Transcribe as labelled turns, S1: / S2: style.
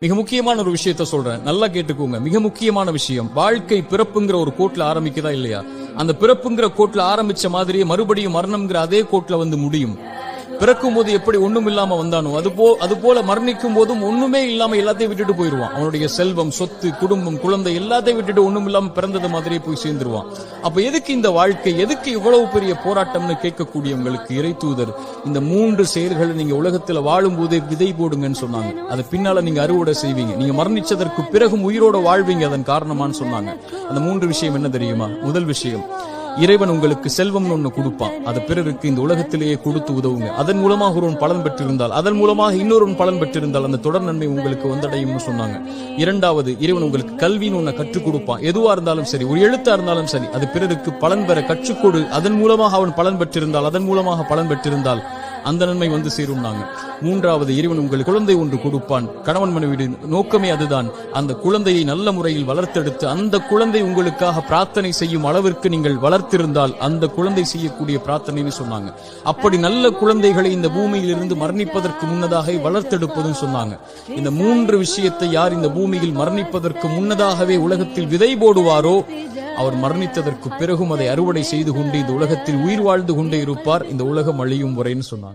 S1: மிக முக்கியமான ஒரு விஷயத்த சொல்றேன், நல்லா கேட்டுக்கோங்க. மிக முக்கியமான விஷயம், வாழ்க்கை பிறப்புங்கிற ஒரு கோட்ல ஆரம்பிக்குதா இல்லையா? அந்த பிறப்புங்கிற கோட்ல ஆரம்பிச்ச மாதிரியே மறுபடியும் மரணம்ங்கிற அதே கோட்ல வந்து முடியும். பிறக்கும் போது எப்படி ஒண்ணும் இல்லாம வந்தானோ அது போல மரணிக்கும் போதும் ஒண்ணுமே இல்லாம எல்லாத்தையும் விட்டுட்டு போயிருவான். அவனுடைய செல்வம், சொத்து, குடும்பம், குழந்தை எல்லாத்தையும் விட்டுட்டு ஒண்ணும் இல்லாம பிறந்தது மாதிரியே போய் சேர்ந்துருவான். அப்ப எதுக்கு இந்த வாழ்க்கை, எதுக்கு இவ்வளவு பெரிய போராட்டம்னு கேட்கக்கூடியவங்களுக்கு இறை தூதர் இந்த 3 செயல்களை நீங்க உலகத்துல வாழும் போதே விதை போடுங்கன்னு சொன்னாங்க. அது பின்னால நீங்க அறுவடை செய்வீங்க. நீங்க மரணிச்சதற்கு பிறகும் உயிரோட வாழ்வீங்க அதன் காரணமான்னு சொன்னாங்க. அந்த 3 விஷயம் என்ன தெரியுமா? முதல் விஷயம், இறைவன் உங்களுக்கு செல்வம் ஒண்ணு கொடுப்பான். அது பிறருக்கு இந்த உலகத்திலேயே கொடுத்து உதவுங்க. அதன் மூலமாக ஒருவன் பலன் பெற்றிருந்தால், அதன் மூலமாக இன்னொரு பலன் பெற்றிருந்தால் அந்த தொடர் நன்மை உங்களுக்கு வந்தடையும் சொன்னாங்க. இரண்டாவது, இறைவன் உங்களுக்கு கல்வின்னு ஒண்ணு கற்றுக் கொடுப்பான். எதுவா இருந்தாலும் சரி, ஒரு எழுத்தா இருந்தாலும் சரி, அது பிறருக்கு பலன் பெற கற்றுக்கொடு. அதன் மூலமாக அவன் பலன் பெற்றிருந்தால், அதன் மூலமாக பலன் பெற்றிருந்தால் அந்த நன்மை வந்து சேரும்னாங்க. மூன்றாவது, இறைவன் உங்களுக்கு குழந்தை ஒன்று கொடுப்பான். கணவன் மனைவி நோக்கமே அதுதான். அந்த குழந்தையை நல்ல முறையில் வளர்த்தெடுத்து அந்த குழந்தை உங்களுக்காக பிரார்த்தனை செய்யும் அளவிற்கு நீங்கள் வளர்த்திருந்தால் அந்த குழந்தை செய்யக்கூடிய பிரார்த்தனைன்னு சொன்னாங்க. அப்படி நல்ல குழந்தைகளை இந்த பூமியில் இருந்து மரணிப்பதற்கு முன்னதாக வளர்த்தெடுப்பதும் சொன்னாங்க. இந்த 3 விஷயத்தை யார் இந்த பூமியில் மரணிப்பதற்கு முன்னதாகவே உலகத்தில் விதை போடுவாரோ அவர் மரணித்ததற்கு பிறகும் அதை அறுவடை செய்து கொண்டு இந்த உலகத்தில் உயிர் வாழ்ந்து கொண்டே இருப்பார், இந்த உலகம் அழியும் வரைன்னு சொன்னாங்க.